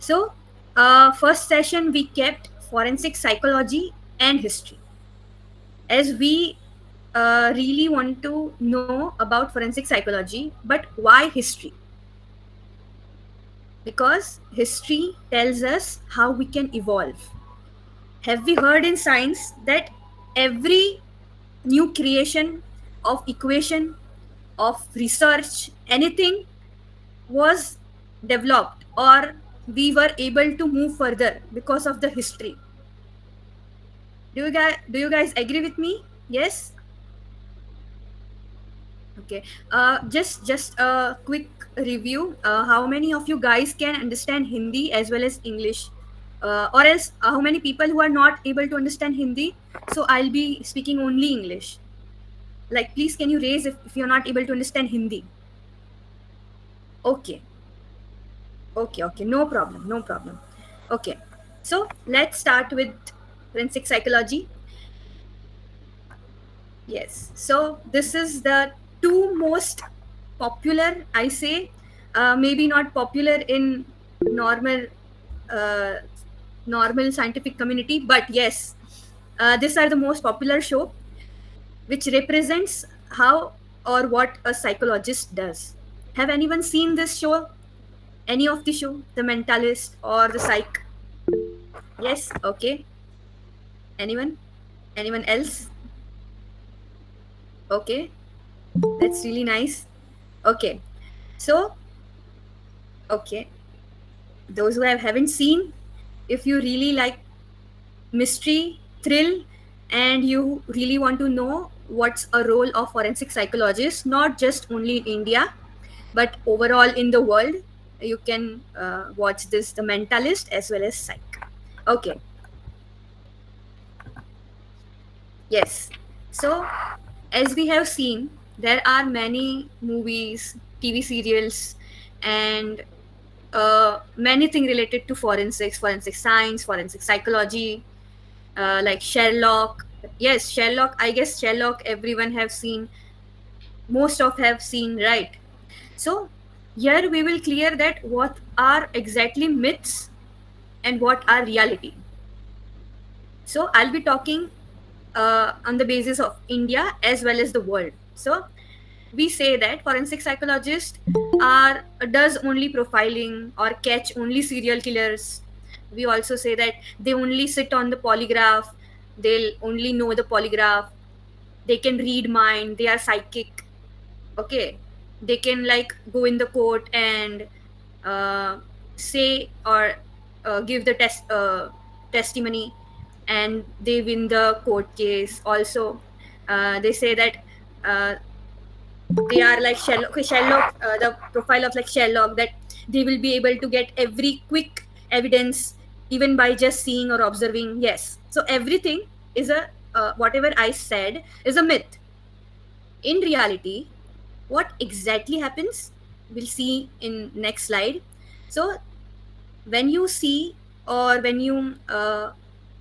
So, first session we kept forensic psychology and history, as we really want to know about forensic psychology. But why history? Because history tells us how we can evolve. Have we heard in science that every new creation of equation, of research, anything was developed, or we were able to move further because of the history? Do you guys agree with me? Yes. Okay. Just a quick review. How many of you guys can understand Hindi as well as English? Or else, how many people who are not able to understand Hindi? So I'll be speaking only English. Like, please, can you raise if you're not able to understand Hindi? Okay. Okay. Okay. No problem. No problem. Okay. So let's start with forensic psychology. Yes. So this is the two most popular, I say, maybe not popular in normal, uh, normal scientific community, but yes, these are the most popular show, which represents how or what a psychologist does. Have anyone seen this show? Any of the show, The Mentalist or The Psych? Yes. Okay. Anyone? Anyone else? Okay. That's really nice. Okay. So, okay, those who haven't seen, if you really like mystery, thrill, and you really want to know what's a role of forensic psychologist, not just only in India, but overall in the world, you can watch this, The Mentalist as well as Psych. Okay, yes. So, as we have seen, there are many movies, TV serials, and many things related to forensics, forensic science, forensic psychology, like Sherlock. Yes, Sherlock. I guess Sherlock everyone have seen, most of have seen, right? So here we will clear that what are exactly myths and what are reality. So I'll be talking on the basis of India as well as the world. So we say that forensic psychologists are does only profiling or catch only serial killers. We also say that they only sit on the polygraph, they'll only know the polygraph, they can read mind, they are psychic. Okay, they can like go in the court and uh, say or give the testimony, and they win the court case. Also, they say that uh, they are like Sherlock. Okay, Sherlock, the profile of like Sherlock, that they will be able to get every quick evidence even by just seeing or observing. Yes, so everything is a whatever I said is a myth. In reality, what exactly happens, we'll see in next slide. So when you see or when you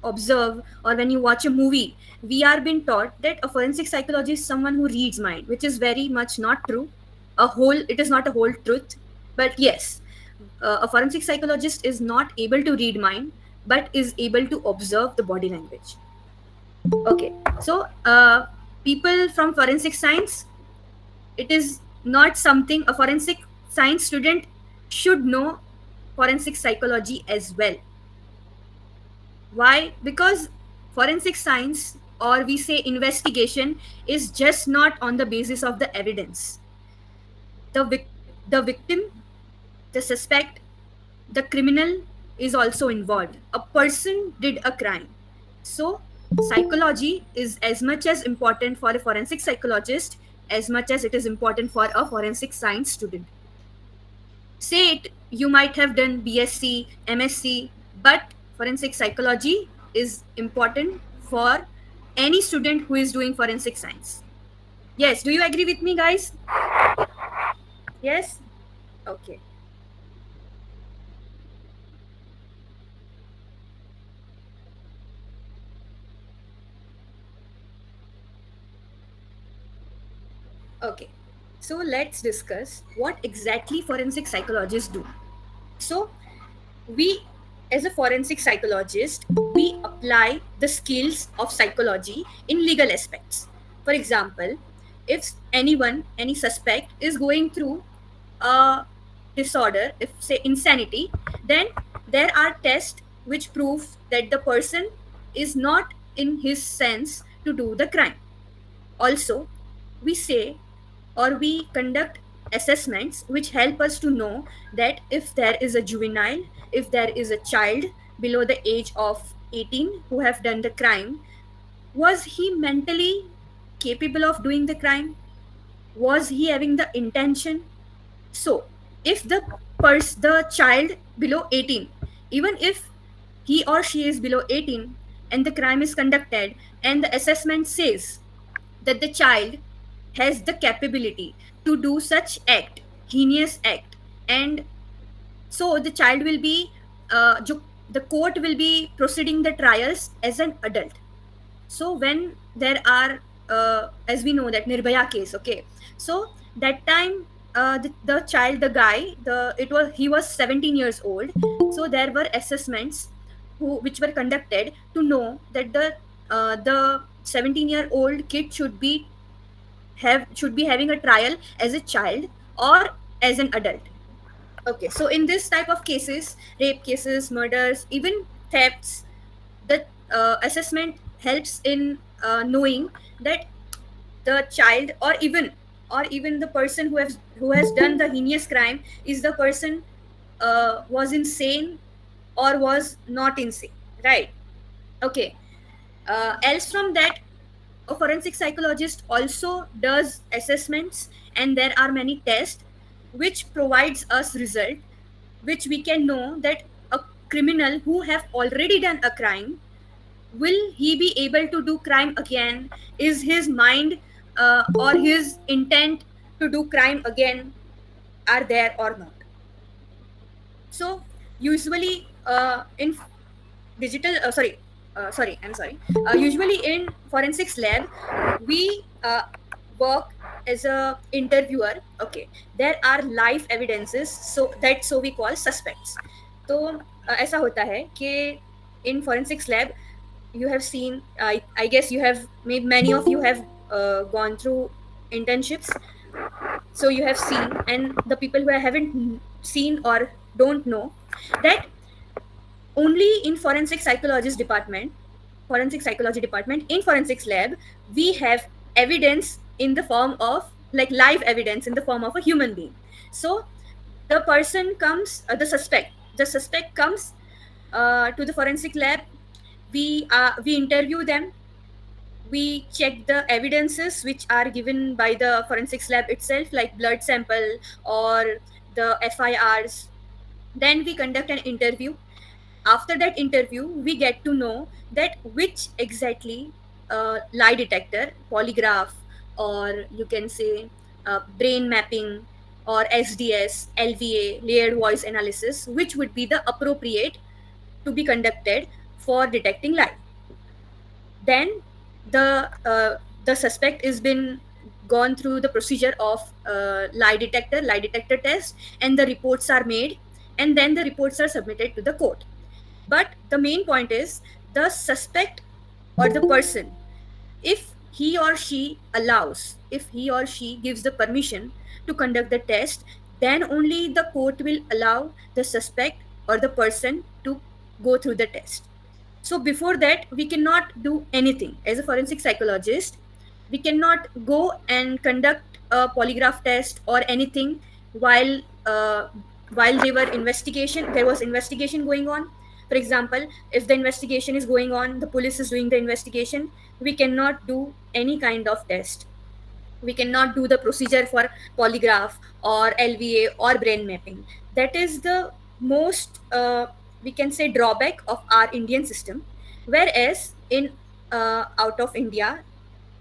observe or when you watch a movie, we are being taught that a forensic psychologist is someone who reads mind, which is very much not true. It is not a whole truth. But yes, a forensic psychologist is not able to read mind, but is able to observe the body language. Okay, so people from forensic science, it is not something a forensic science student should know forensic psychology as well. Why? Because forensic science, or we say investigation, is just not on the basis of the evidence. The victim, the suspect, the criminal is also involved. A person did a crime. So psychology is as much as important for a forensic psychologist as much as it is important for a forensic science student. Say it, you might have done BSc, MSc, but forensic psychology is important for any student who is doing forensic science. Yes, do you agree with me, guys? Yes. Okay. Okay, so let's discuss what exactly forensic psychologists do. So we, as a forensic psychologist, we apply the skills of psychology in legal aspects. For example, if any suspect is going through a disorder, if say insanity, then there are tests which prove that the person is not in his sense to do the crime. Also, we say or we conduct assessments which help us to know that if there is a juvenile, if there is a child below the age of 18 who have done the crime, was he mentally capable of doing the crime? Was he having the intention? So, if the child below 18, even if he or she is below 18 and the crime is conducted and the assessment says that the child has the capability to do such act, heinous act, and so the child will be the court will be proceeding the trials as an adult. So when there are as we know that Nirbhaya case, okay, so that time the child, the guy, the it was he was 17 years old. So there were assessments which were conducted to know that the 17-year-old kid should be having a trial as a child or as an adult. Okay, so in this type of cases, rape cases, murders, even thefts, the assessment helps in knowing that the child or even the person who has done the heinous crime is the person was insane or was not insane, right? Okay. Else from that, a forensic psychologist also does assessments, and there are many tests which provides us result which we can know that a criminal who have already done a crime, will he be able to do crime again? Is his mind or his intent to do crime again are there or not? So usually in digital sorry I'm sorry usually in forensics lab we work as a interviewer. Okay, there are live evidences, so we call suspects. तो ऐसा होता है कि in forensics lab you have seen, I guess you have, maybe many of you have gone through internships, so you have seen, and the people who haven't seen or don't know that only in forensic psychology department in forensics lab, we have evidence in the form of, like, live evidence in the form of a human being. So the person comes, the suspect comes to the forensic lab. We interview them, we check the evidences which are given by the forensics lab itself, like blood sample or the FIRs. Then we conduct an interview. After that interview, we get to know that which exactly lie detector, polygraph, or you can say brain mapping, or SDS, LVA, layered voice analysis, which would be the appropriate to be conducted for detecting lie. Then the suspect has been gone through the procedure of lie detector test, and the reports are made, and then the reports are submitted to the court. But the main point is the suspect or the person, if he or she allows, if he or she gives the permission to conduct the test, then only the court will allow the suspect or the person to go through the test. So before that, we cannot do anything. As a forensic psychologist, we cannot go and conduct a polygraph test or anything while uh, while there was investigation going on. For example, if the investigation is going on, the police is doing the investigation, we cannot do any kind of test. We cannot do the procedure for polygraph or LVA or brain mapping. That is the most we can say drawback of our Indian system. Whereas in out of India,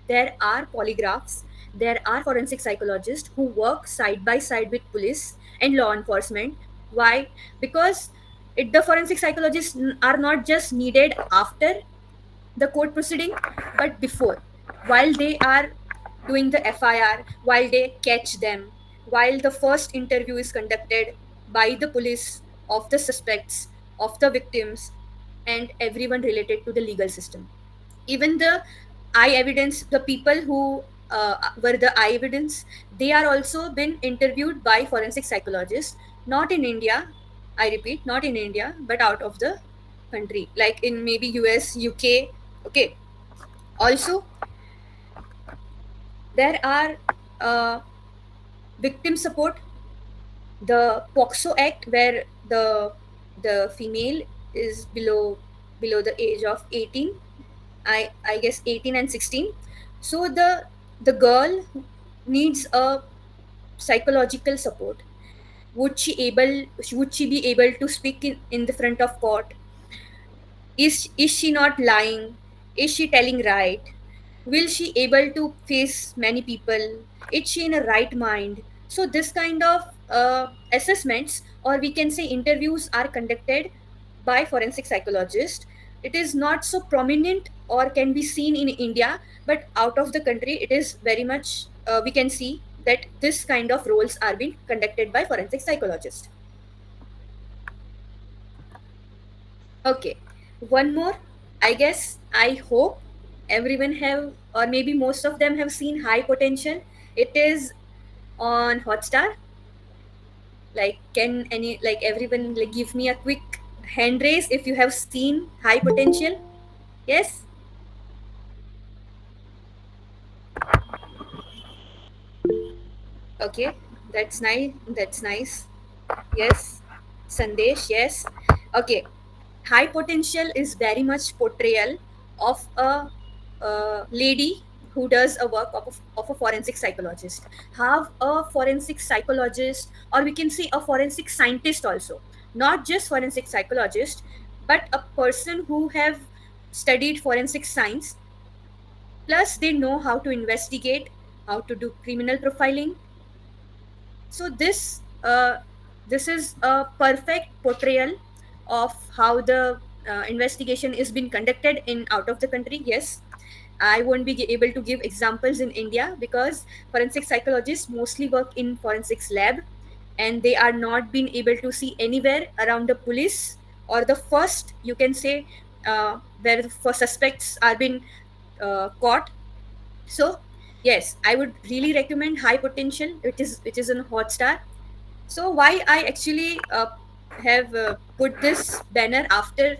there are polygraphs, there are forensic psychologists who work side by side with police and law enforcement. Why? Because the forensic psychologists are not just needed after the court proceeding, but before, while they are doing the FIR, while they catch them, while the first interview is conducted by the police of the suspects, of the victims, and everyone related to the legal system. Even the eye evidence, the people who were the eye evidence, they are also been interviewed by forensic psychologists, not in India, I repeat, not in India, but out of the country, like in maybe US, UK. Okay. Also, there are victim support, the POXO Act, where the female is below the age of 18. I guess 18 and 16. So the girl needs a psychological support. Would she be able to speak in the front of court? Is she not lying? Is she telling right? Will she able to face many people? Is she in a right mind? So this kind of assessments, or we can say interviews, are conducted by forensic psychologists. It is not so prominent or can be seen in India, but out of the country it is very much, we can see that this kind of roles are being conducted by forensic psychologists. Okay, one more. I guess, I hope everyone have, or maybe most of them have seen High Potential. It is on Hotstar. Like, can any, like, everyone, like, give me a quick hand raise if you have seen High Potential? Yes. Okay, that's nice. That's nice. Yes. Sandesh. Yes. Okay. High Potential is very much portrayal of a lady who does a work of a forensic psychologist. Have a forensic psychologist, or we can say a forensic scientist also, not just forensic psychologist, but a person who have studied forensic science, plus they know how to investigate, how to do criminal profiling. So this is a perfect portrayal of how the investigation is being conducted in out of the country. Yes, I won't be able to give examples in India because forensic psychologists mostly work in forensics lab, and they are not being able to see anywhere around the police, or the first, you can say, where the first suspects are being caught. So yes, I would really recommend High Potential, which is in Hotstar. So why I actually have put this banner after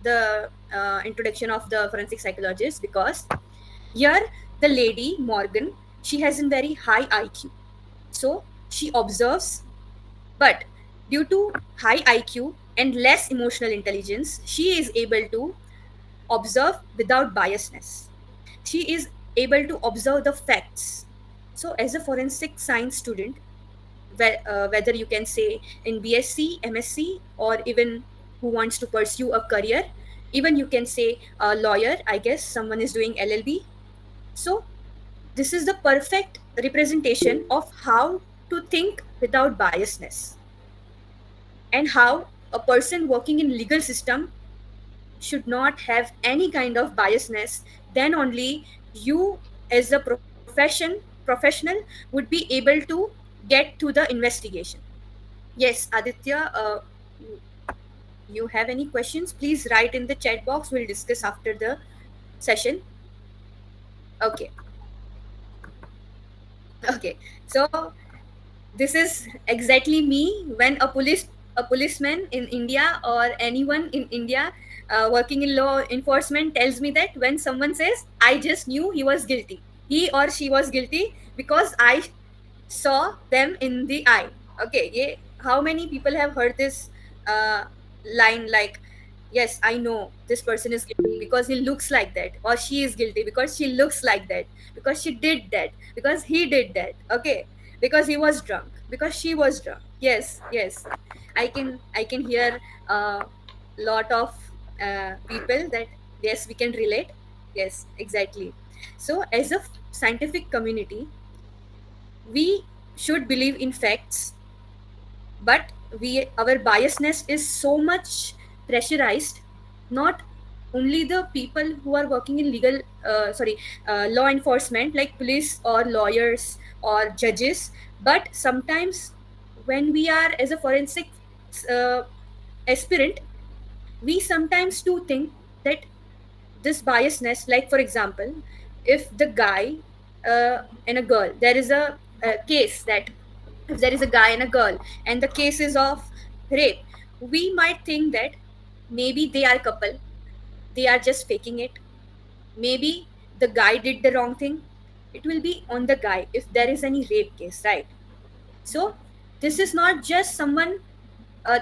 the introduction of the forensic psychologist, because here the lady Morgan, she has a very high IQ. So she observes, but due to high IQ and less emotional intelligence, she is able to observe without biasness. She is able to observe the facts. So as a forensic science student, whether you can say in BSc, MSc, or even who wants to pursue a career, even you can say a lawyer, I guess someone is doing LLB. So this is the perfect representation of how to think without biasness, and how a person working in legal system should not have any kind of biasness. Then only you, as a professional, would be able to get to the investigation. Yes, Aditya, you have any questions, please write in the chat box. We'll discuss after the session. Okay. Okay, so this is exactly me when a policeman in India, or anyone in India working in law enforcement, tells me that when someone says, I just knew he or she was guilty because I saw them in the eye. Okay, yeah. How many people have heard this uh, line, like, yes, I know this person is guilty because he looks like that, or she is guilty because she looks like that, because she did that, because he did that. Okay, because he was drunk, because she was drunk. Yes, yes, I can hear a lot of people that, yes, we can relate. Yes, exactly. So as a scientific community, we should believe in facts, but our biasness is so much pressurized. Not only the people who are working in legal, law enforcement, like police or lawyers or judges, but sometimes when we are as a forensic uh, aspirant, we sometimes do think that this biasness, like for example, if the guy and a girl, there is a case that if there is a guy and a girl and the case is of rape, we might think that maybe they are a couple, they are just faking it. Maybe the guy did the wrong thing. It will be on the guy if there is any rape case, right? So this is not just someone,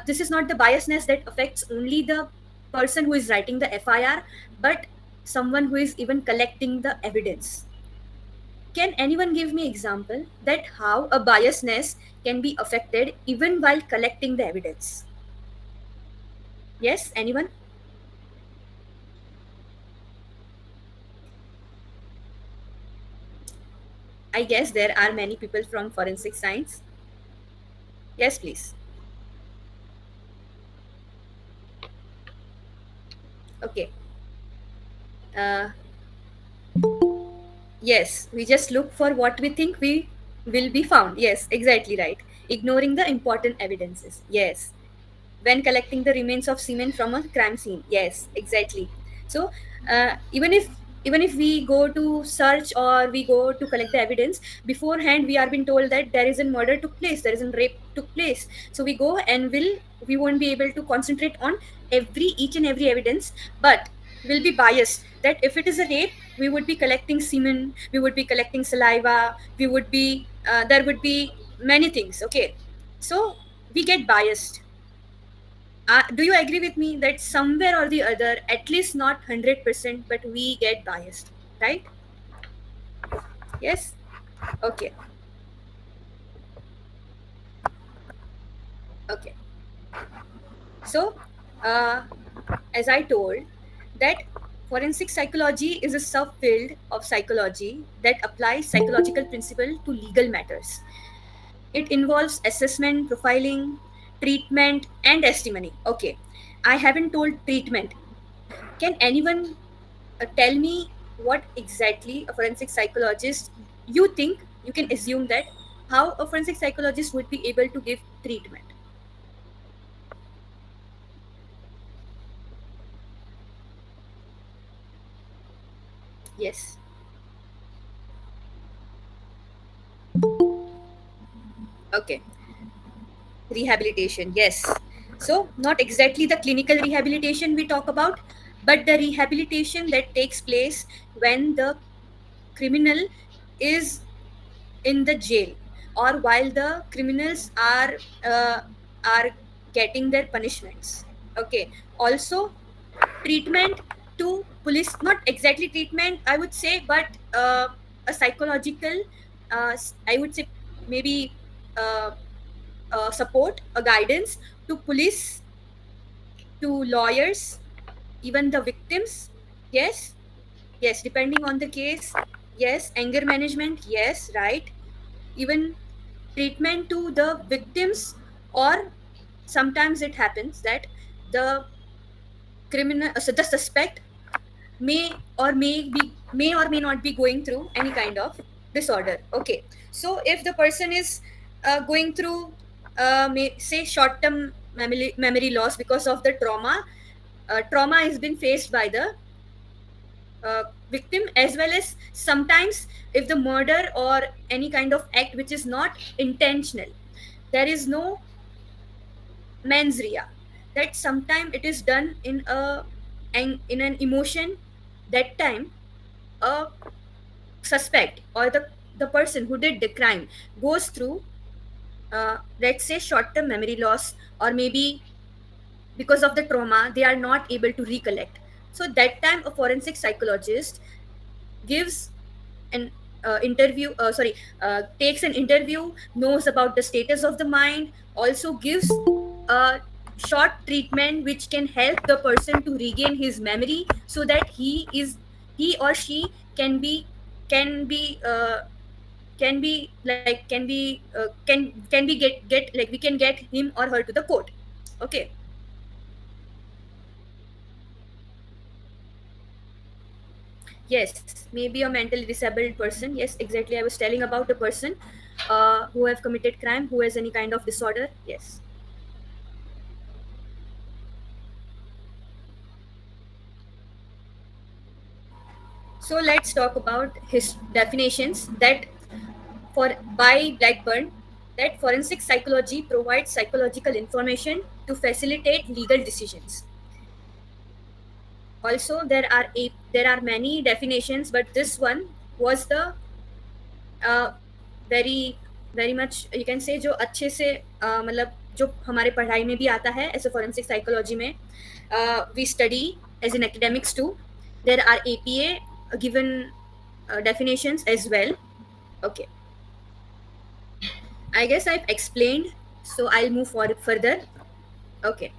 this is not the biasness that affects only the person who is writing the FIR, but someone who is even collecting the evidence. Can anyone give me example that how a biasness can be affected even while collecting the evidence? Yes, anyone? I guess there are many people from forensic science. Yes, please. Okay. Uh, yes, we just look for what we think we will be found. Yes, exactly right. Ignoring the important evidences. Yes. When collecting the remains of semen from a crime scene. Yes, exactly. So even if we go to search or we go to collect the evidence beforehand, we are being told that there is a murder took place, there is a rape took place. So we go and we won't be able to concentrate on each and every evidence, but will be biased that if it is a rape, we would be collecting semen, we would be collecting saliva, we would be there would be many things. Okay, so we get biased. Do you agree with me that somewhere or the other, at least not 100%, but we get biased, right? Yes? Okay, okay. So, uh, as I told, that forensic psychology is a subfield of psychology that applies psychological principle to legal matters. It involves assessment, profiling, treatment, and testimony. Okay, I haven't told treatment. Can anyone tell me what exactly a forensic psychologist, you think you can assume that how a forensic psychologist would be able to give treatment? Yes. Okay. Rehabilitation, yes. So not exactly the clinical rehabilitation we talk about, but the rehabilitation that takes place when the criminal is in the jail or while the criminals uh, are getting their punishments. Okay, also treatment to police, not exactly treatment I would say, but a psychological, I would say maybe uh, support, a guidance to police, to lawyers, even the victims. Yes, yes, depending on the case. Yes, anger management, yes, right. Even treatment to the victims, or sometimes it happens that the criminal, so the suspect may or may not be going through any kind of disorder. Okay, so if the person is going through say short term memory loss because of the trauma has been faced by the victim, as well as sometimes if the murder or any kind of act which is not intentional, there is no mens rea, that sometime it is done in in an emotion. That time a suspect or the person who did the crime goes through let's say short term memory loss, or maybe because of the trauma they are not able to recollect. So that time a forensic psychologist gives an interview, sorry, takes an interview, knows about the status of the mind, also gives a short treatment which can help the person to regain his memory, so that he or she can be can be get like we can get him or her to the court. Okay. Yes, maybe a mentally disabled person. Yes, exactly. I was telling about a person who have committed crime, who has any kind of disorder. Yes. So let's talk about his definitions that for by Blackburn that forensic psychology provides psychological information to facilitate legal decisions. Also, there are many definitions, but this one was the very very much you can say जो अच्छे से मतलब जो हमारे पढ़ाई में भी आता है एज अ फॉरेंसिक साइकोलॉजी में we study as an academics to there are APA given definitions as well. Okay, I guess I've explained, so I'll move forward further. Okay,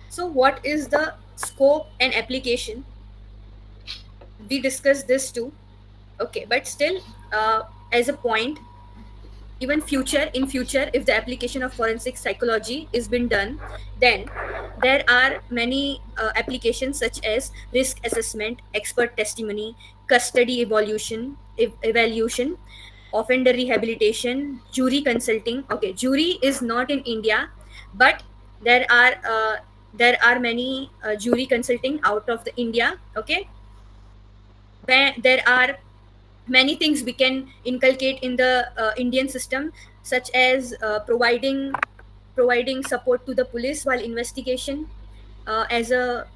so what is the scope and application? We discussed this too. Okay, but still, as a point, even future in future, if the application of forensic psychology is been done, then there are many applications such as risk assessment, expert testimony, custody evaluation, offender rehabilitation, jury consulting. Okay, jury is not in India, but there are many jury consulting out of the India. Okay, where there are many things we can inculcate in the Indian system, such as providing support to the police while investigation, as a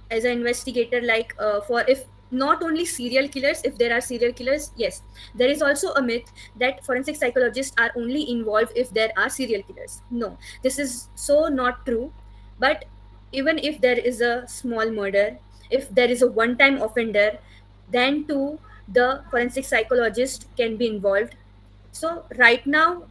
as an investigator, like for if not only serial killers, if there are serial killers, yes, there is also a myth that forensic psychologists are only involved if there are serial killers. No, this is so not true. But even if there is a small murder, if there is a one time offender, then too the forensic psychologist can be involved. So right now,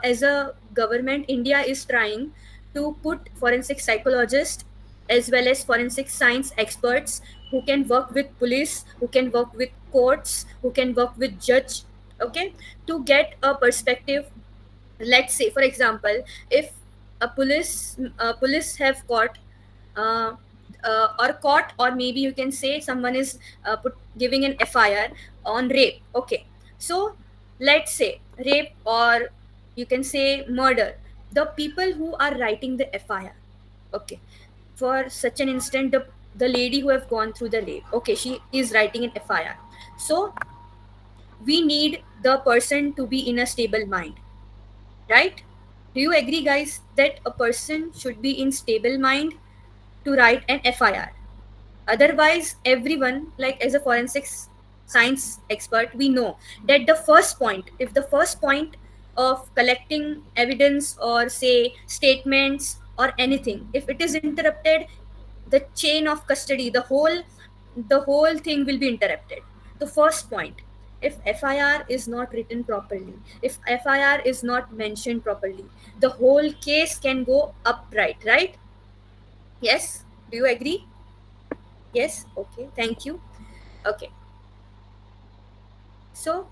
as a government, India is trying to put forensic psychologists as well as forensic science experts who can work with police, who can work with courts, who can work with judge. Okay, to get a perspective. Let's say, for example, if police have caught uh, or caught, or maybe you can say someone is giving an FIR on rape. Okay, so let's say rape, or you can say murder. The people who are writing the FIR, okay, for such an instant, the lady who have gone through the rape, okay, she is writing an FIR. So we need the person to be in a stable mind, right? Do you agree, guys, that a person should be in stable mind to write an FIR? Otherwise, everyone, like as a forensics science expert, we know that the first point, if the first point of collecting evidence or say statements or anything, if it is interrupted, the chain of custody, the whole thing will be interrupted. The first point, if FIR is not written properly, if FIR is not mentioned properly, the whole case can go upright, right? Yes, do you agree? Yes, okay, thank you. Okay, so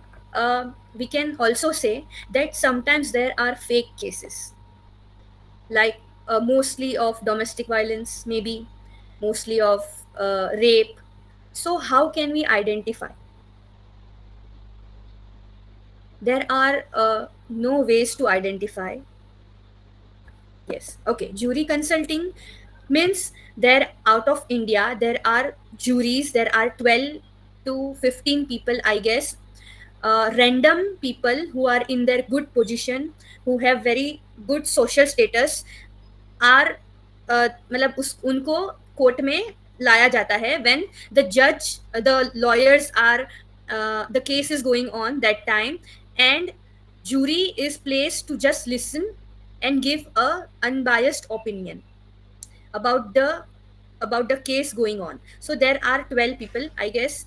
we can also say that sometimes there are fake cases, like mostly of domestic violence, maybe mostly of rape. So how can we identify? There are no ways to identify. Yes, okay. Jury consulting means there out of India, there are juries, there are 12 to 15 people, I guess, random people who are in their good position, who have very good social status, are मतलब उस उनको court में लाया जाता है when the judge, the lawyers are, the case is going on that time, and jury is placed to just listen and give a unbiased opinion about the case going on. So there are 12 people, I guess.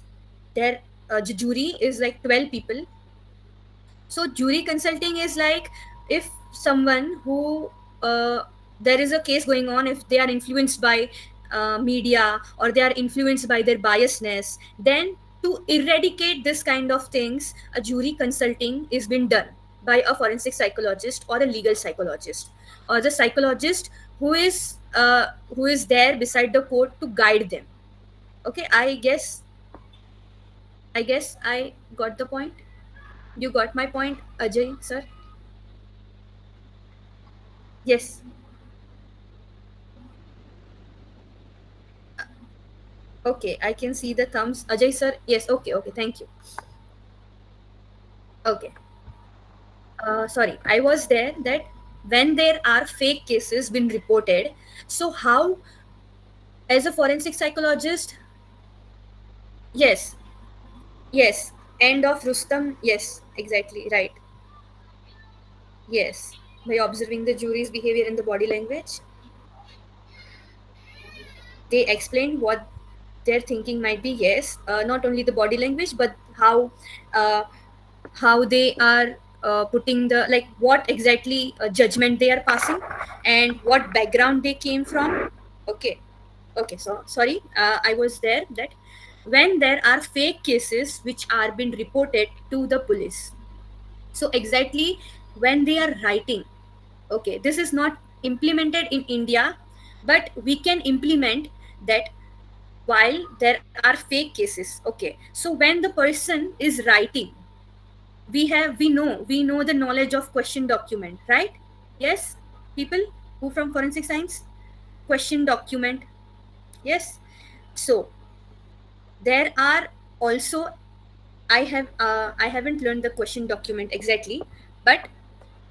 Their jury is like 12 people. So jury consulting is like, if someone who there is a case going on, if they are influenced by media, or they are influenced by their biasness, then to eradicate this kind of things, a jury consulting is been done by a forensic psychologist or a legal psychologist, or the psychologist who is there beside the court to guide them. Okay, I guess I got the point. You got my point, Ajay, sir? Yes. Okay, I can see the thumbs. Ajay sir, yes, okay, okay, thank you. Okay, sorry, I was there that when there are fake cases been reported, so how, as a forensic psychologist, yes, yes, end of Rustam, yes, exactly, right, yes, by observing the jury's behavior and the body language, they explain what their thinking might be. Yes, not only the body language but uh, how they are putting the, like, what exactly judgment they are passing and what background they came from. Okay, okay, so sorry, I was there that when there are fake cases which are being reported to the police, so exactly when they are writing, okay, this is not implemented in India, but we can implement that while there are fake cases. Okay, so when the person is writing, we know the knowledge of question document, right? Yes, people who from forensic science, question document, yes. So there are also, I haven't learned the question document exactly, but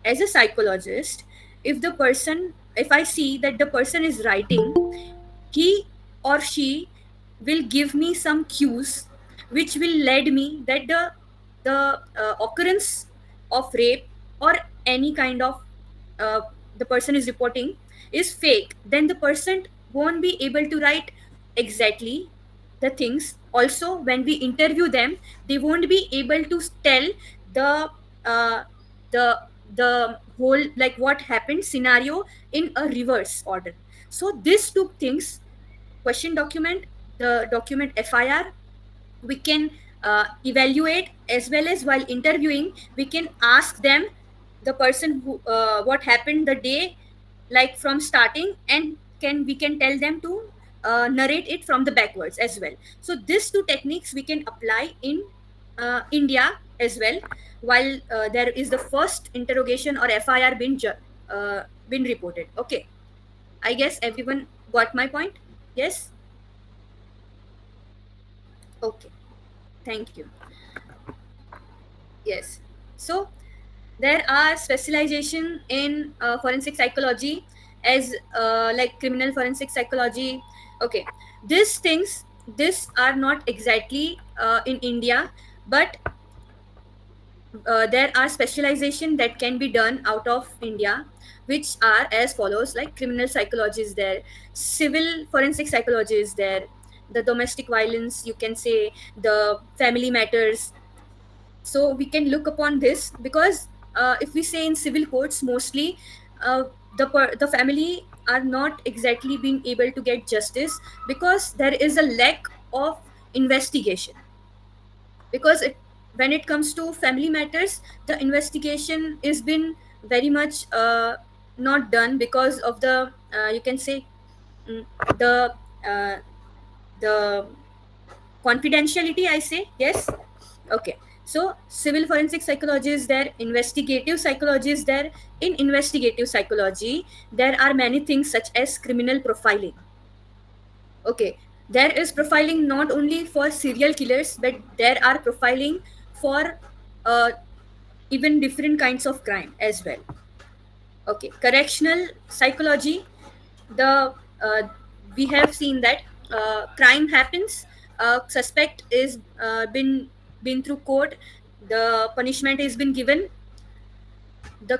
as a psychologist, if I see that the person is writing, he or she will give me some cues which will lead me that the occurrence of rape or any kind of uh, the person is reporting is fake, then the person won't be able to write exactly the things. Also, when we interview them, they won't be able to tell the uh, the the whole, like, what happened scenario in a reverse order. So these two things, question document, the document FIR, we can evaluate, as well as while interviewing we can ask them the person who what happened the day, like from starting, and we can tell them to narrate it from the backwards as well. So these two techniques we can apply in India as well, while there is the first interrogation or FIR been reported. Okay, I guess everyone got my point. Yes. Okay, thank you. Yes. So there are specialization in forensic psychology, as like criminal forensic psychology. Okay, these things, these are not exactly in India, but there are specialization that can be done out of India, which are as follows: like criminal psychology is there, civil forensic psychology is there, the domestic violence, you can say, the family matters. So we can look upon this because if we say in civil courts, mostly uh, the family are not exactly being able to get justice because there is a lack of investigation. Because when it comes to family matters, the investigation is been very much not done because of the you can say, mm, the uh, the confidentiality, I say. Yes. Okay, so civil forensic psychology is there, investigative psychology is there. In investigative psychology, there are many things such as criminal profiling. Okay, there is profiling not only for serial killers, but there are profiling for uh, even different kinds of crime as well. Okay, correctional psychology, the we have seen that crime happens, suspect is been through court, the punishment has been given, the,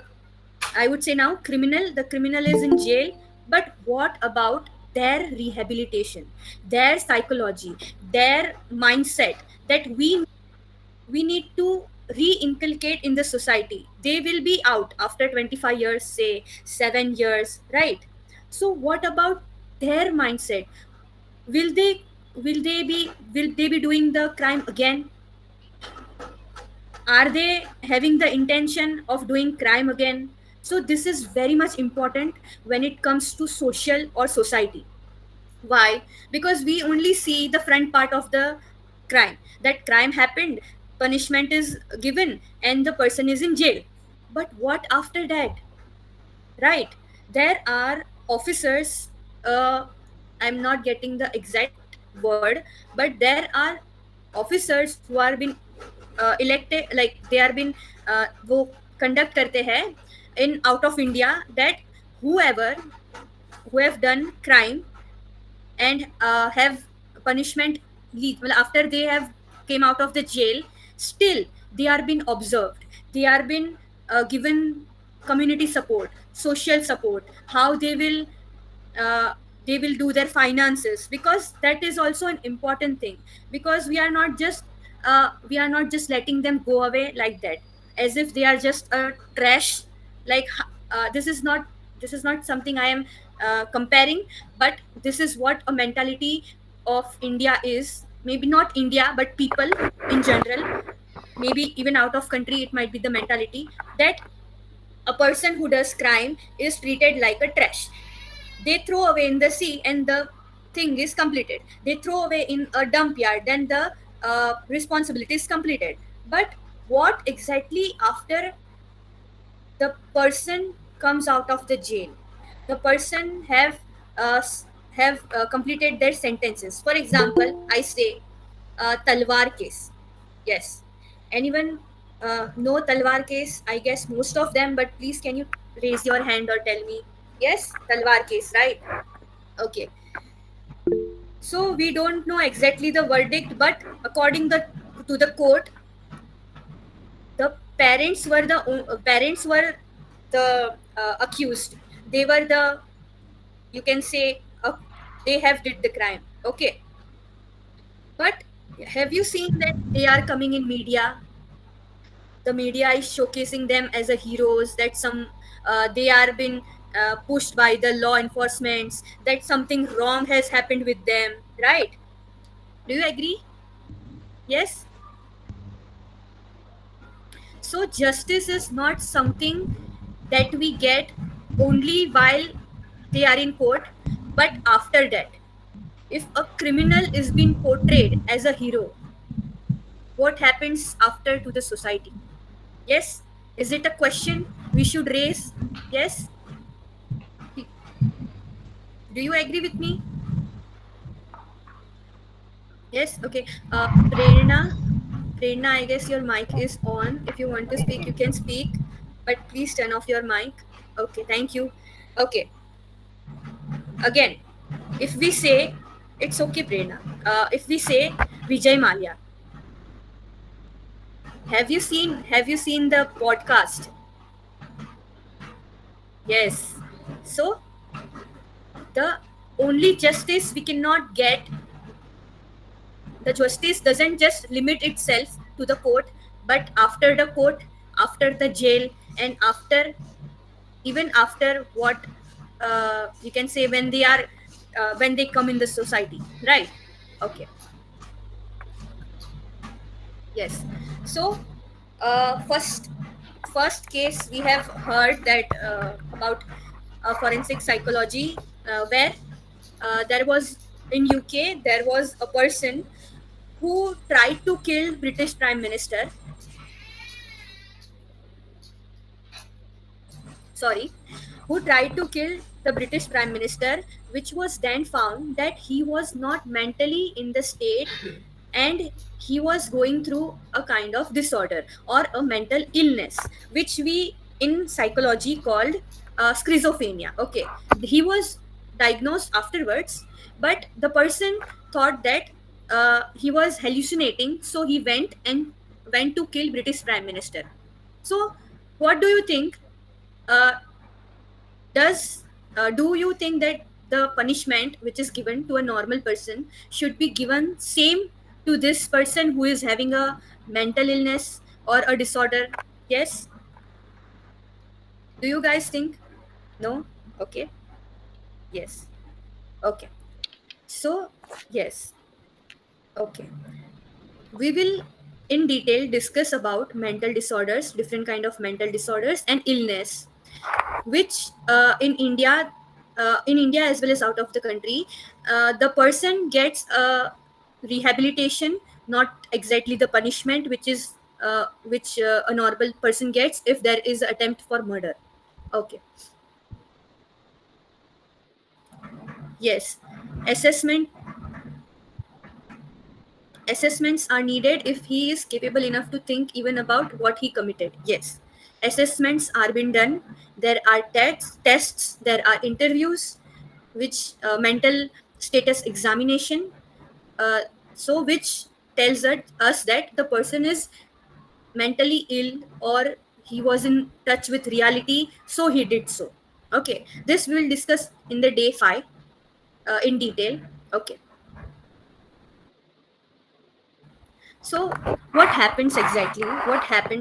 I would say, now the criminal is in jail, but what about their rehabilitation, their psychology, their mindset, that we need to re-inculcate in the society. They will be out after 25 years, say 7 years, right? So what about their mindset? Will they be doing the crime again? Are they having the intention of doing crime again? So this is very much important when it comes to social or society. Why? Because we only see the front part of the crime, that crime happened, punishment is given, and the person is in jail. But what after that? Right? There are officers, I'm not getting the exact word, but there are officers who are been elected, like they are been वो conduct करते हैं in out of India, that whoever who have done crime and have punishment leave, well, after they have came out of the jail, still they are being observed, they are being given community support, social support, how uh, they will do their finances, because that is also an important thing, because we are not just letting them go away like that, as if they are just a trash, like this is not something I am comparing, but this is what a mentality of India is. Maybe not India, but people in general, maybe even out of country, it might be the mentality that a person who does crime is treated like a trash. They throw away in the sea and the thing is completed. They throw away in a dump yard, then the responsibility is completed. But what exactly after the person comes out of the jail, the person have completed their sentences? For example, I say Talwar case. Yes, anyone know Talwar case? I guess most of them, but please can you raise your hand or tell me? Yes, Talwar case, right? Okay, so we don't know exactly the verdict, but according to the court, the parents were the accused. They were the, you can say, they have did the crime. Okay, but have you seen that they are coming in media? The media is showcasing them as a heroes, that some they are been pushed by the law enforcements, that something wrong has happened with them, right? Do you agree? Yes. So justice is not something that we get only while they are in court, but after that. If a criminal is being portrayed as a hero, what happens after to the society? Yes? Is it a question we should raise? Yes? Do you agree with me? Yes? Okay. Prerna, I guess your mic is on. If you want to speak, you can speak, but please turn off your mic. Okay, thank you. Okay, again, if we say, it's okay, Prerna. If we say Vijay Malia, have you seen the podcast? Yes. So the only justice we cannot get, the justice doesn't just limit itself to the court, but after the court, after the jail, and after, even after what, you can say, when they are when they come in the society, right? Okay. Yes. So, first case we have heard that about forensic psychology, where there was in UK there was a person who tried to kill British Prime Minister. Sorry, who tried to kill the British Prime Minister, which was then found that he was not mentally in the state, and he was going through a kind of disorder or a mental illness, which we in psychology called schizophrenia. Okay, he was diagnosed afterwards, but the person thought that he was hallucinating, so he went to kill British Prime Minister. So, what do you think? Uh, does Do you think that the punishment which is given to a normal person should be given same to this person who is having a mental illness or a disorder? Yes. Do you guys think? No. Okay. Yes. Okay. So yes. Okay, we will in detail discuss about mental disorders, different kind of mental disorders and illness, which in India as well as out of the country, the person gets a rehabilitation, not exactly the punishment which a normal person gets if there is attempt for murder. Okay. Yes. Assessment. assessments are needed if he is capable enough to think even about what he committed. Yes, assessments are being done. There are tests, there are interviews, which mental status examination, uh, so which tells us that the person is mentally ill or he was in touch with reality, so he did so. Okay, this we will discuss in the day 5 in detail. Okay, so what happened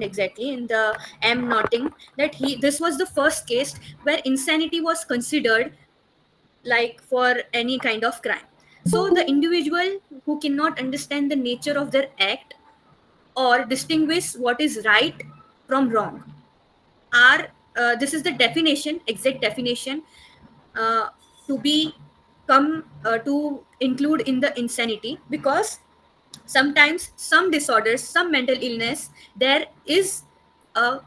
exactly in the M noting, that he this was the first case where insanity was considered like for any kind of crime. So the individual who cannot understand the nature of their act or distinguish what is right from wrong are, this is the definition, exact definition, uh, to be come to include in the insanity, because sometimes some disorders, some mental illness, there is a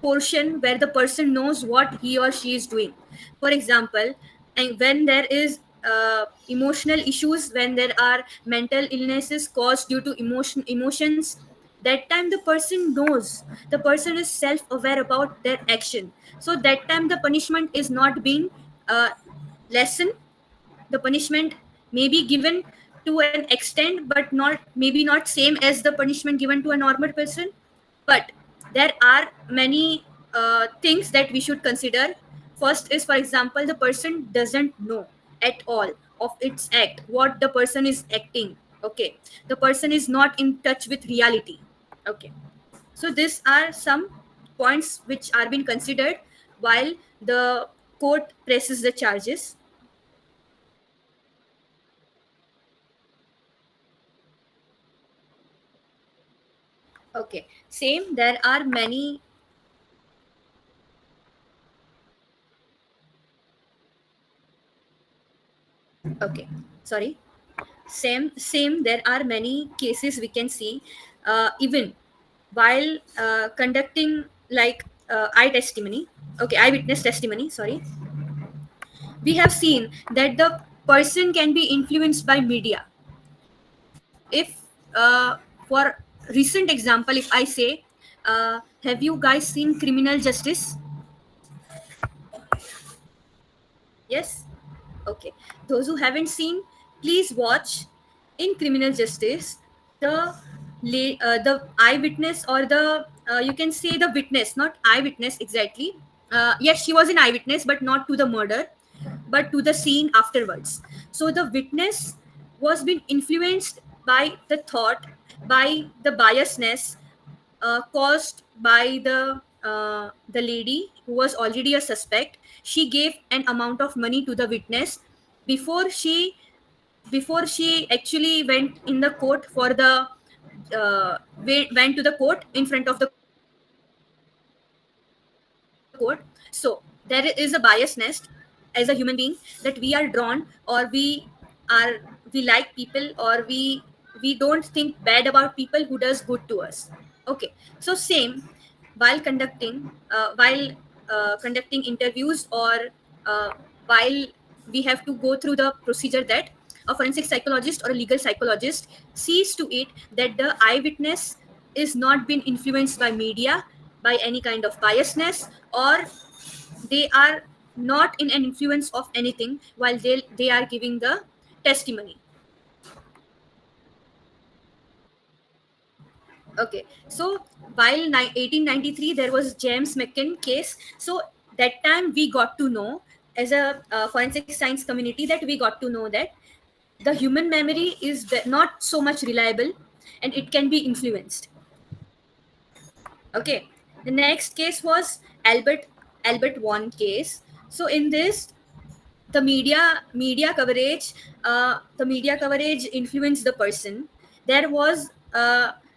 portion where the person knows what he or she is doing. For example, and when there is emotional issues, when there are mental illnesses caused due to emotions, that time the person knows, the person is self aware about their action, so that time the punishment is not being uh, lessened. The punishment may be given to an extent, but not, maybe not same as the punishment given to a normal person. But there are many things that we should consider. First is, for example, the person doesn't know at all of its act, what the person is acting. Okay, the person is not in touch with reality. Okay, so these are some points which are being considered while the court presses the charges. Okay, same. There are many. Okay, sorry. Same. There are many cases we can see, even while conducting like eye testimony. Okay, eyewitness testimony. Sorry, we have seen that the person can be influenced by media. If for recent example, if I say, have you guys seen Criminal Justice? Yes. Okay. Those who haven't seen, please watch. In Criminal Justice, the the eyewitness, or the you can say the witness, not eyewitness exactly. Yes, she was an eyewitness, but not to the murder, but to the scene afterwards. So the witness was being influenced by the thought, by the biasness caused by the lady who was already a suspect. She gave an amount of money to the witness before she actually went in the court for the went to the court in front of the court. So there is a biasness as a human being, that we are drawn, or are we like people, or we don't think bad about people who does good to us. Okay, so same, while conducting interviews, or uh, while we have to go through the procedure, that a forensic psychologist or a legal psychologist sees to it that the eyewitness is not been influenced by media, by any kind of biasness, or they are not in an influence of anything while they are giving the testimony. Okay, so while 1893 there was James McKin case. So that time we got to know, as a forensic science community, that we got to know that the human memory is not so much reliable, and it can be influenced. Okay, the next case was Albert One case. So in this, the media coverage influenced the person. There was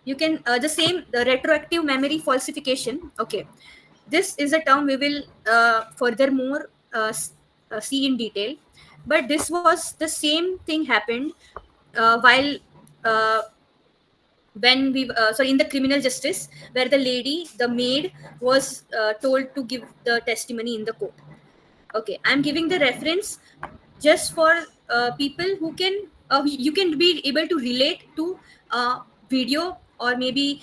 you can the same, the retroactive memory falsification. Okay, this is a term we will furthermore see in detail, but this was the same thing happened while uh, when we sorry, in the Criminal Justice, where the lady, the maid, was told to give the testimony in the court. Okay, I'm giving the reference just for people who can you can be able to relate to video or maybe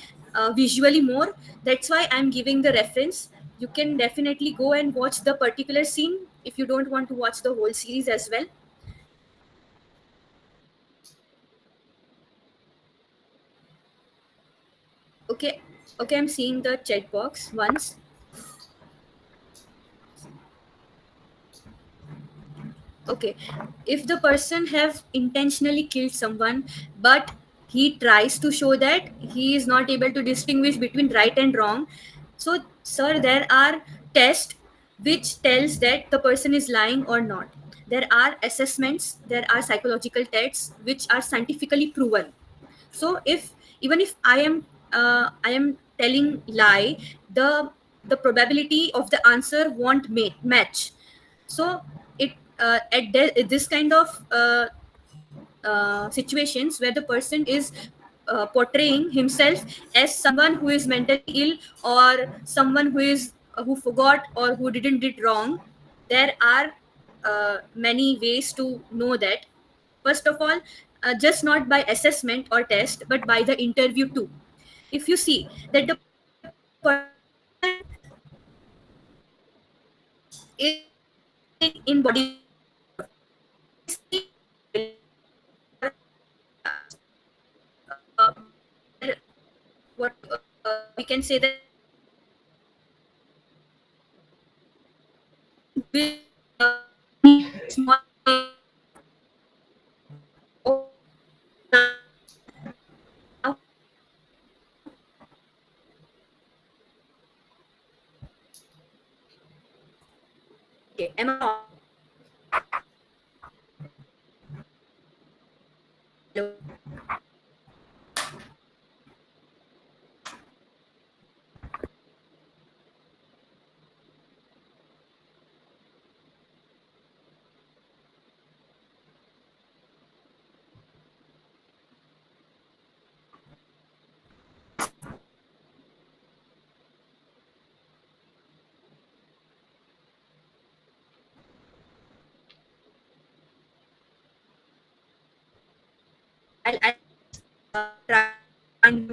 visually more. That's why I'm giving the reference. You can definitely go and watch the particular scene if you don't want to watch the whole series as well. Okay, okay, I'm seeing the chat box once. Okay, if the person have intentionally killed someone, but he tries to show that he is not able to distinguish between right and wrong, so sir, there are tests which tells that the person is lying or not. There are assessments, there are psychological tests which are scientifically proven. So if even if I am telling lie, the probability of the answer won't match. So it this kind of situations where the person is portraying himself as someone who is mentally ill, or someone who is who forgot or who didn't did wrong, there are many ways to know that. First of all, just not by assessment or test, but by the interview too. If you see that the person is lying in body language also, obviously or there what we can say that with any small oh, now okay, am I hello? I'll try and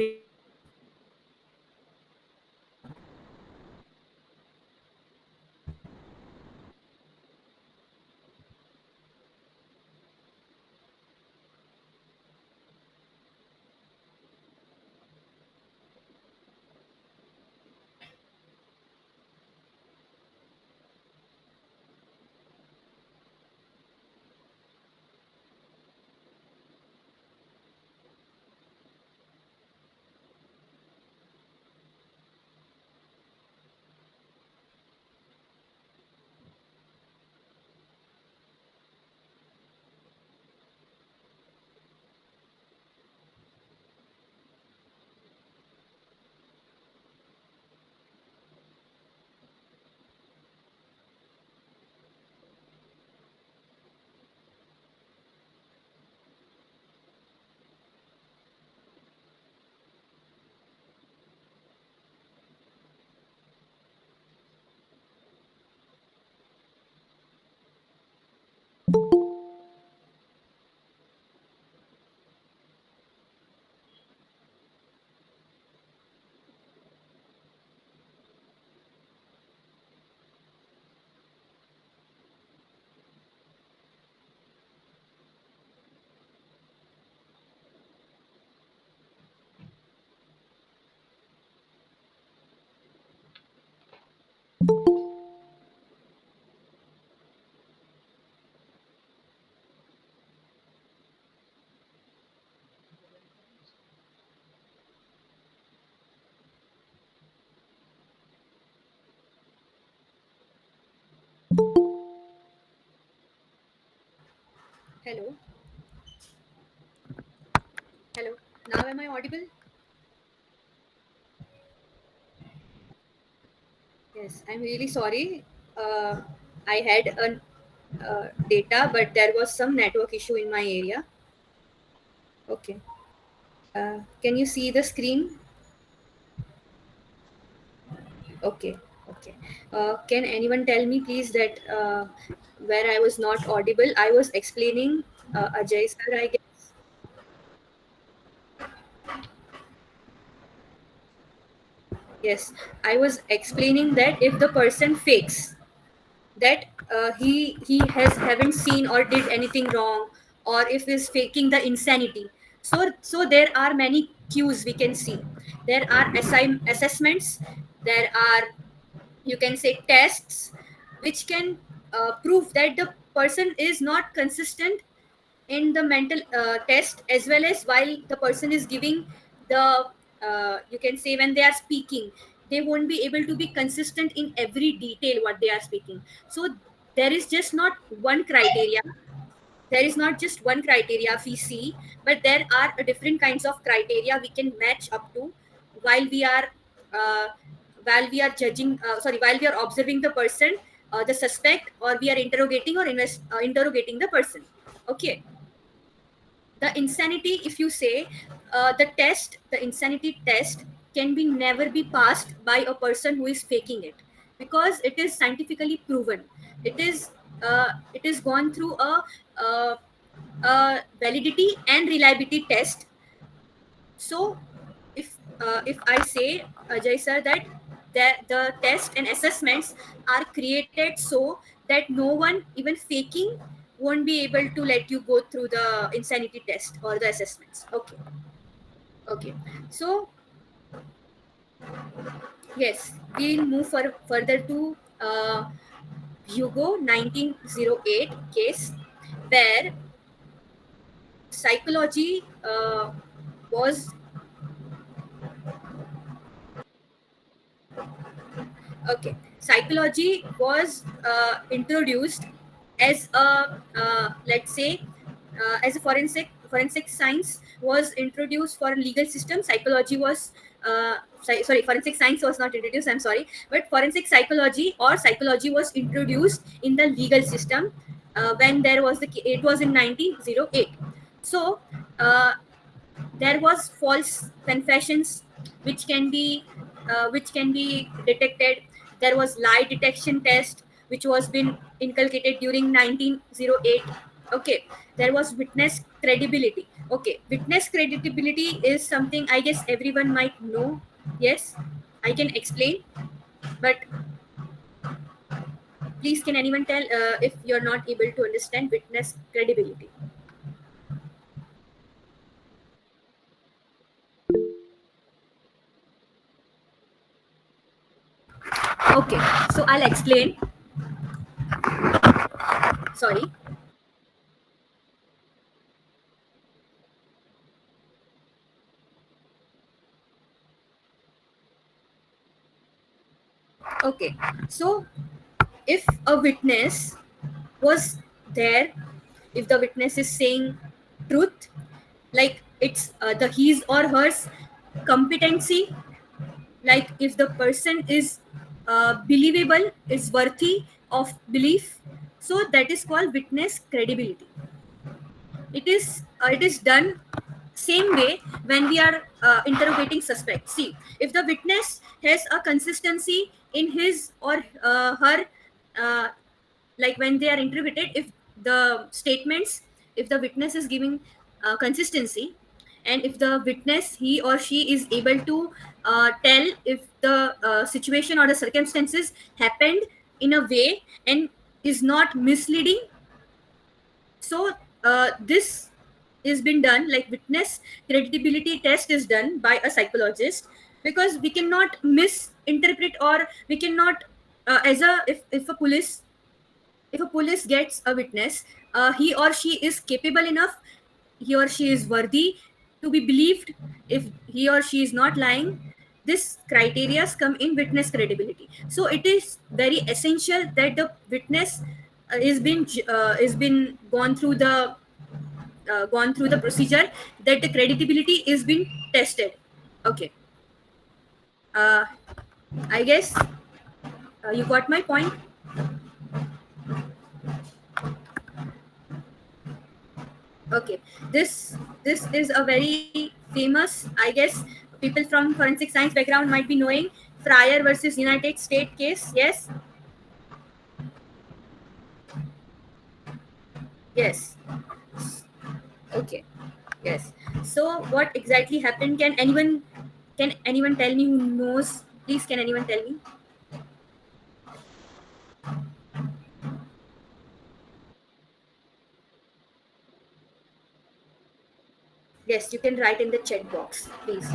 hello, hello. Now am I audible? Yes, I'm really sorry. I had a data, but there was some network issue in my area. Okay. Can you see the screen? Okay. Okay. Can anyone tell me, please, that where I was not audible? I was explaining Ajay sir, I guess. Yes, I was explaining that if the person fakes that he has haven't seen or did anything wrong, or if he's faking the insanity, so there are many cues we can see. There are assessments, there are, you can say, tests which can prove that the person is not consistent in the mental test, as well as while the person is giving the you can say when they are speaking, they won't be able to be consistent in every detail what they are speaking. So there is just not one criteria, there is not just one criteria we see, but there are different kinds of criteria we can match up to while we are uh, while we are judging, sorry, while we are observing the person, the suspect, or we are interrogating or interrogating the person. Okay. The insanity, if you say, the insanity test can be never be passed by a person who is faking it, because it is scientifically proven. It is gone through a, a validity and reliability test. So if I say, Ajay sir, that the test and assessments are created so that no one, even faking, won't be able to let you go through the insanity test or the assessments. Okay. Okay. So yes, we'll move further to Hugo 1908 case, where psychology was okay. Psychology was introduced as a, let's say, as a forensic science was introduced for legal system. Psychology was sorry, forensic science was not introduced, I'm sorry, but forensic psychology or psychology was introduced in the legal system when there was it was in 1908. So uh, there was false confessions which can be detected. There was lie detection test which was been inculcated during 1908. Okay. There was witness credibility. Okay, witness credibility is something I guess everyone might know. Yes, I can explain, but please, can anyone tell if you're not able to understand witness credibility? Okay, so I'll explain. Sorry. Okay, so if a witness was there, if the witness is saying truth, like it's the his or hers competency, like if the person is believable, is worthy of belief, so that is called witness credibility. It is done same way when we are interrogating suspects. See, if the witness has a consistency in his or her, uh, like when they are interrogated, if the statements, if the witness is giving consistency, and if the witness, he or she, is able to tell if the situation or the circumstances happened in a way and is not misleading. So this is been done, like witness credibility test is done by a psychologist, because we cannot misinterpret, or we cannot as a if a police, if a police gets a witness, he or she is capable enough, he or she is worthy to be believed, if he or she is not lying, this criterias come in witness credibility. So it is very essential that the witness is been gone through the procedure, that the credibility is being tested. Okay. uh, I guess you got my point. Okay. This is a very famous, I guess people from forensic science background might be knowing, Fryer versus United States case. Yes. Yes. Okay. Yes. So what exactly happened? Can anyone tell me who knows? Please, can anyone tell me? Yes, you can write in the chat box, please.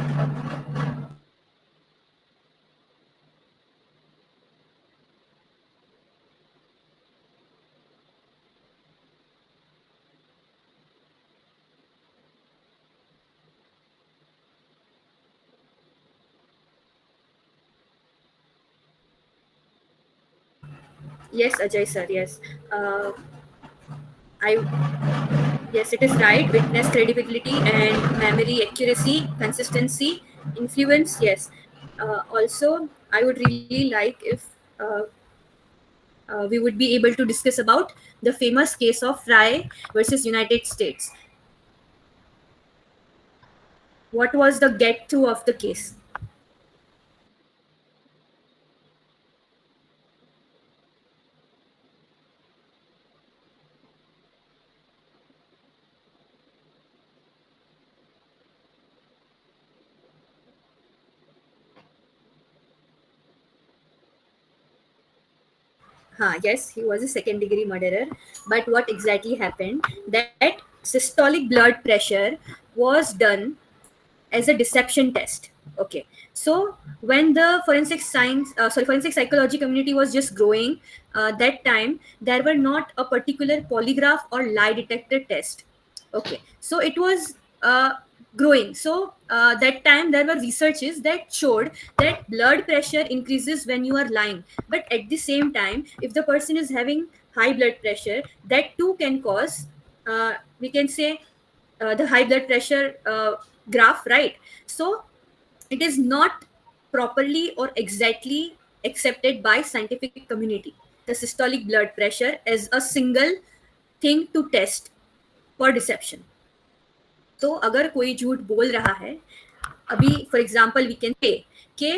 Yes, Ajay sir. Yes, I yes, it is right. Witness, credibility, and memory accuracy, consistency, influence. Yes. Also, I would really like if we would be able to discuss about the famous case of Fry versus United States. What was the get to of the case? Yes, he was a second degree murderer. But what exactly happened? That systolic blood pressure was done as a deception test. Okay, so when the forensic psychology community was just growing, that time there were not a particular polygraph or lie detector test. Okay, so it was growing. So that time there were researches that showed that blood pressure increases when you are lying, but at the same time, if the person is having high blood pressure, that too can cause, we can say, the high blood pressure graph, right? So it is not properly or exactly accepted by scientific community, the systolic blood pressure as a single thing to test for deception. तो अगर कोई झूठ बोल रहा है, अभी for example we can say कि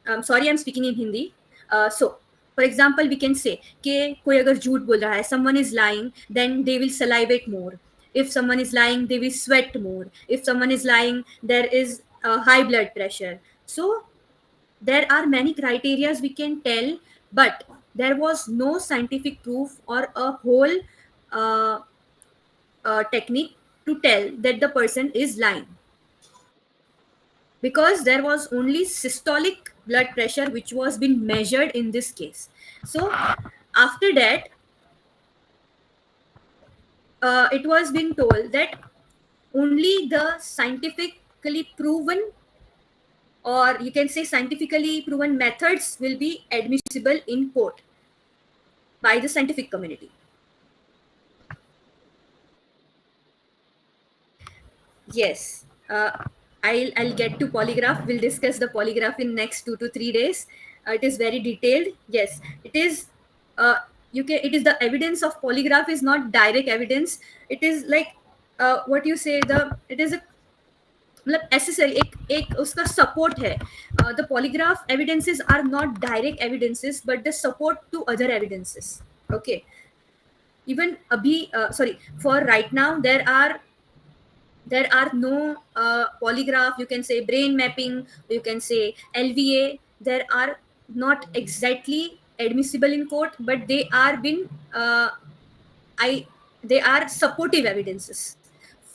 sorry I am speaking in Hindi. So for example we can say कि कोई अगर झूठ बोल रहा है, someone is lying, then they will salivate more. If someone is lying, they will sweat more. If someone is lying, there is high blood pressure. So there are many criterias we can tell, but there was no scientific proof or a whole uh, technique to tell that the person is lying, because there was only systolic blood pressure which was being measured in this case. So after that, it was being told that only the scientifically proven, or you can say scientifically proven methods, will be admissible in court by the scientific community. Yes. I'll get to polygraph. We'll discuss the polygraph in next 2 to 3 days. It is very detailed. Yes, it is. You can. It is the evidence of polygraph is not direct evidence. It is like what you say. It is a मतलब necessary एक उसका support है. The polygraph evidences are not direct evidences, but the support to other evidences. Okay. Even abhi sorry, for right now there are no polygraph, you can say brain mapping, you can say LVA. There are not exactly admissible in court, but they are been I they are supportive evidences.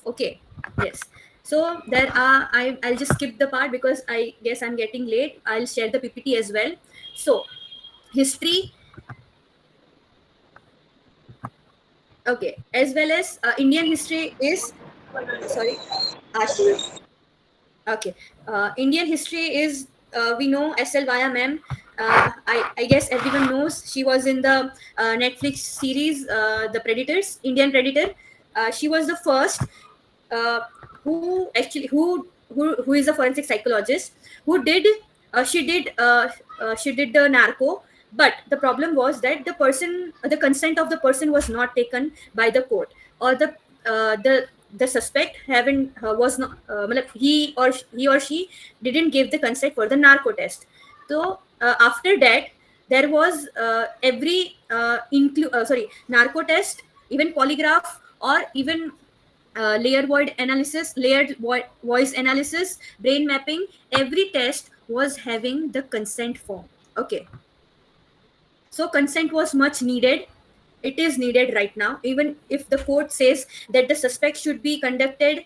Okay. Yes. So there are, I'll just skip the part because I guess I'm getting late. I'll share the PPT as well. So history. Okay, as well as Indian history is, sorry, Ash. Okay. Indian history is, we know SL Vaya ma'am. I guess everyone knows she was in the Netflix series, The Predators, Indian Predator. She was the first uh, who actually who is a forensic psychologist who did she did the narco. But the problem was that the consent of the person was not taken by the court, or the suspect haven't was not matlab he or she didn't give the consent for the narco test. So after that there was every sorry, narco test, even polygraph, or even layered voice analysis, brain mapping, every test was having the consent form. Okay, so consent was much needed. It is needed right now, even if the court says that the suspect should be conducted.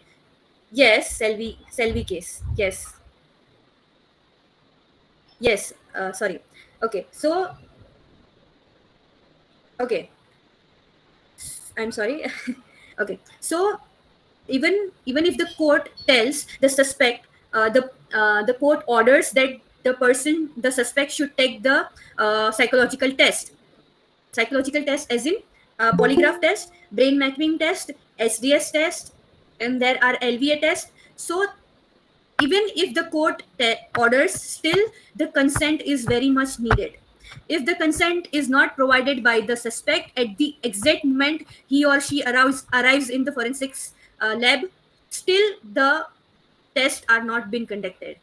Yes, Selvi case. Yes, yes. Sorry. Okay, so okay, I'm sorry. Okay, so even if the court tells the suspect, the court orders that the suspect should take the psychological test, as in polygraph test, brain mapping test, SDS test, and there are LVA tests. So even if the court orders, still the consent is very much needed. If the consent is not provided by the suspect at the exact moment he or she arrives in the forensics lab, still the tests are not been conducted.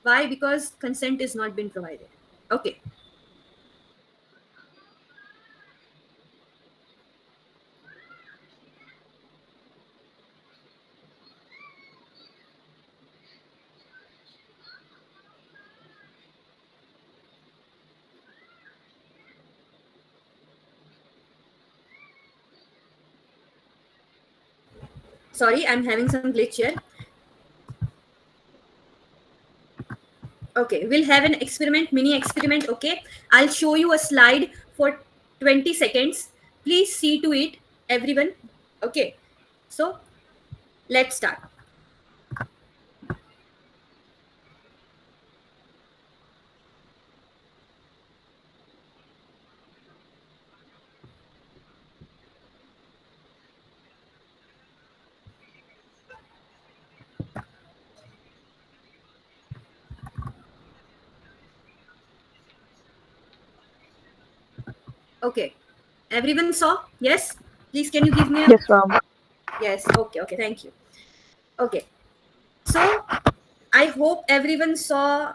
Why? Because consent is not been provided. Okay, sorry, I'm having some glitch here. Okay, we'll have an experiment, mini experiment. Okay, I'll show you a slide for 20 seconds. Please see to it, everyone. Okay, so let's start. Okay, everyone saw? Yes, please, can you give me a Yes, ma'am. yes? Okay, okay, thank you. Okay, so I hope everyone saw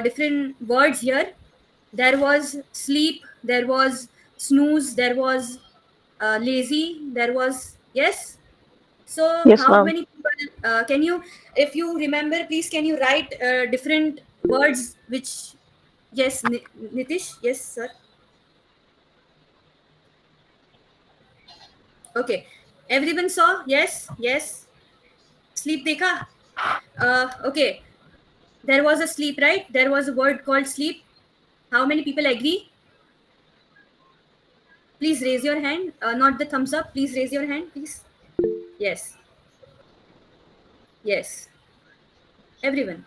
different words here. There was sleep, there was snooze, there was lazy, there was yes. So Yes, how ma'am. many people can you, if you remember, please can you write different words which yes, Nitish, yes sir. Okay, everyone saw? Yes, yes. Sleep dekha? Okay, there was a sleep, right? There was a word called sleep. How many people agree? Please raise your hand. Not the thumbs up. Please raise your hand, please. Yes, yes. Everyone,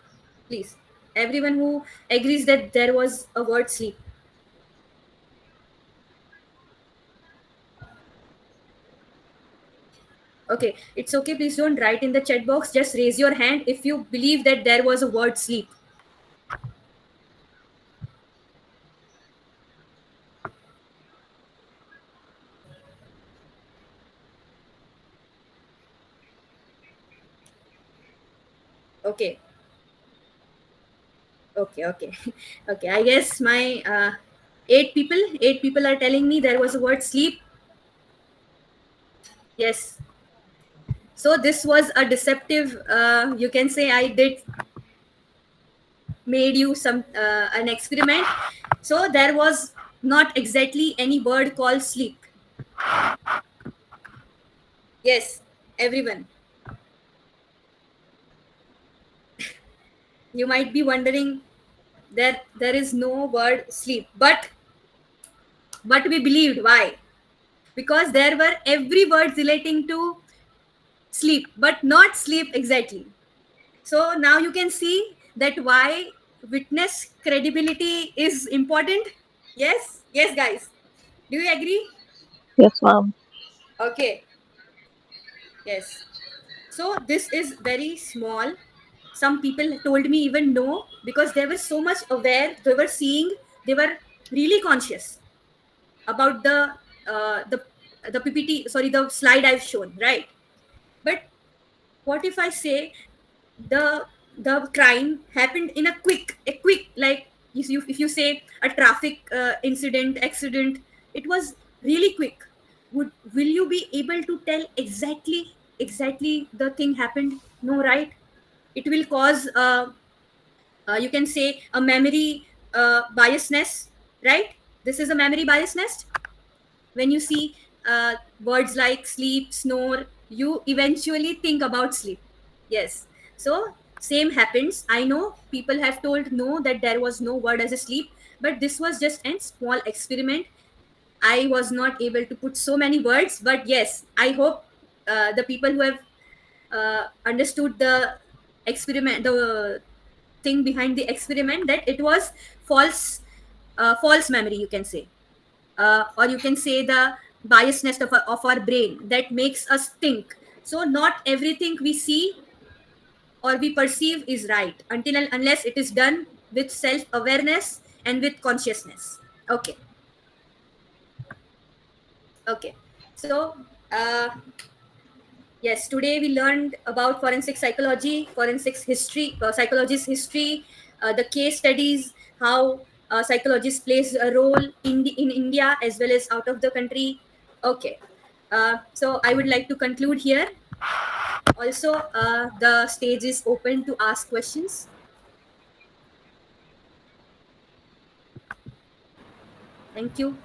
please. Everyone who agrees that there was a word sleep. Okay, it's okay. Please don't write in the chat box. Just raise your hand if you believe that there was a word sleep. Okay, okay. Okay, I guess my eight people are telling me there was a word sleep. Yes. So this was a deceptive. You can say I did made you some an experiment. So there was not exactly any word called sleep. Yes, everyone. You might be wondering that there is no word sleep, but we believed. Why? Because there were every word relating to sleep, but not sleep exactly. So now you can see that why witness credibility is important. Yes, yes, guys. Do you agree? Yes, ma'am. Okay. Yes. So this is very small. Some people told me even no, because they were so much aware. They were seeing. They were really conscious about uh, the the PPT. Sorry, the slide I've shown. Right. But what if I say the the crime happened in a quick, like if you say a traffic incident accident, it was really quick. Will you be able to tell exactly the thing happened? No, right? It will cause You can say a memory biasness, right? This is a memory biasness. When you see words like sleep, snore, you eventually think about sleep. Yes. So same happens. I know people have told no, that there was no word as a sleep, but this was just a small experiment. I was not able to put so many words, but yes, I hope the people who have understood the experiment, the thing behind the experiment, that it was false, false memory, you can say, or you can say the biasness of our brain that makes us think. So not everything we see or we perceive is right until and unless it is done with self awareness and with consciousness. Okay. Okay. So yes, today we learned about forensic psychology, forensics history, psychologist history, the case studies, how psychologists plays a role in India as well as out of the country. Okay, so I would like to conclude here. Also, the stage is open to ask questions. Thank you.